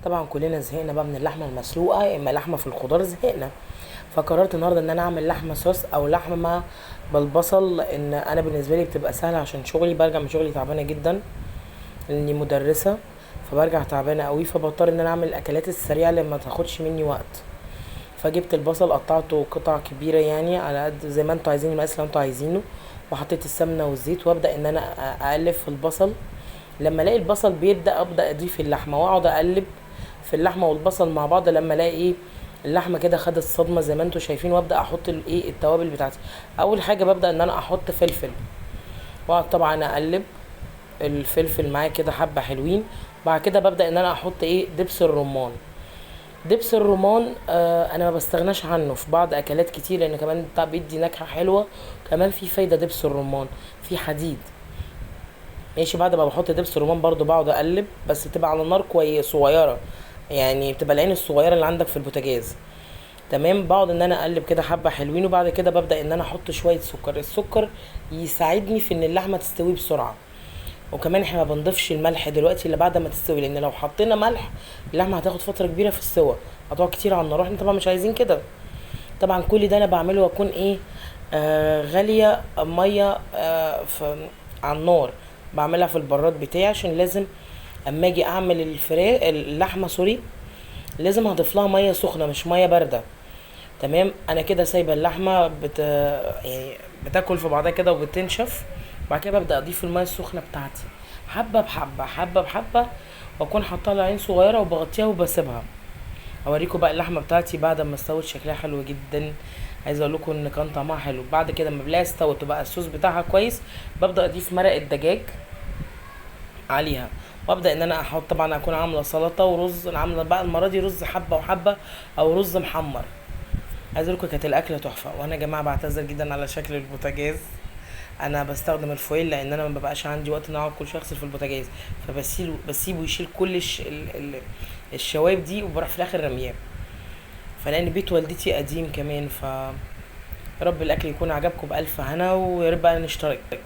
طبعا كلنا زهقنا بقى من اللحمه المسلوقه، يا اما لحمه في الخضار زهقنا. فقررت النهارده ان انا اعمل لحمه صوص او لحمه بالبصل، لان انا بالنسبه لي بتبقى سهله عشان شغلي، برجع من شغلي تعبانه جدا لاني مدرسه. فبرجع تعبانه قوي، فبضطر ان انا اعمل الاكلات السريعه اللي ما تاخدش مني وقت. فجبت البصل قطعته قطع كبيره، يعني على قد زي ما انتوا عايزين، المقاس اللي انتوا عايزينه. وحطيت السمنه والزيت وابدا ان انا اقلب في البصل. لما الاقي البصل بيبدا ابدا اضيف اللحمه واقعد اقلب في اللحمه والبصل مع بعض. لما الاقي اللحمه كده خدت صدمه زي ما انتوا شايفين، وابدا احط التوابل بتاعتي. اول حاجه ببدا ان انا احط فلفل، واقعد طبعا اقلب الفلفل معايا كده حبه حلوين. بعد كده ببدا ان انا احط دبس الرمان. دبس الرمان انا ما بستغناش عنه في بعض اكلات كتير، لان كمان بتاع بيدي نكهه حلوه. كمان في فايده دبس الرمان، في حديد. ماشي، بعد ما بحط دبس الرمان برضو بقعد اقلب، بس بتبقى على نار كويس صغيره، يعني بتبقى العين الصغيره اللي عندك في البوتاجاز. تمام، بقعد ان انا اقلب كده حبه حلوين. وبعد كده ببدا ان انا احط شويه سكر. السكر يساعدني في ان اللحمه تستوي بسرعه. وكمان احنا ما بنضيفش الملح دلوقتي الا بعد ما تستوي، لان لو حطينا ملح اللحمه هتاخد فتره كبيره في السوا، هتقعد كتير على النار، واحنا طبعا مش عايزين كده. طبعا كل ده انا بعمله واكون غاليه ميه على النار. بعملها في البراد بتاعي، عشان لازم اما اجي اعمل الفراخ اللحمه سوري، لازم هضيف لها ميه سخنه مش ميه بارده. تمام، انا كده سايبه اللحمه يعني بتاكل في بعضها كده وبتنشف. بعد كده ببدا اضيف الميه السخنه بتاعتي حبه بحبه حبه بحبه، واكون حاطه لها عين صغيره وبغطيها وبسيبها. اوريكم بقى اللحمه بتاعتي بعد ما استوت شكلها حلو جدا. عايزه اقول لكم ان كان طعمها حلو. بعد كده لما بلاقيها استوت وبقى الصوص بتاعها كويس، ببدا اضيف مرق الدجاج عليها. وابدا ان انا احط، طبعا اكون عامله سلطه ورز. انا عامله بقى المره دي رز حبه وحبه، او رز محمر. عايز اقول لكم كانت الاكله تحفه. وانا يا جماعه بعتذر جدا على شكل البوتاجاز. انا بستخدم الفويل لان انا ما ببقاش عندي وقت ان اقعد كل شويه اغسل في البوتاجاز. بسيبه يشيل كل الشوايب دي، وبروح في الاخر رمياه. فلان بيت والدتي قديم كمان. رب الاكل يكون عجبكم بالف هنا، ويا رب بقى نشترك.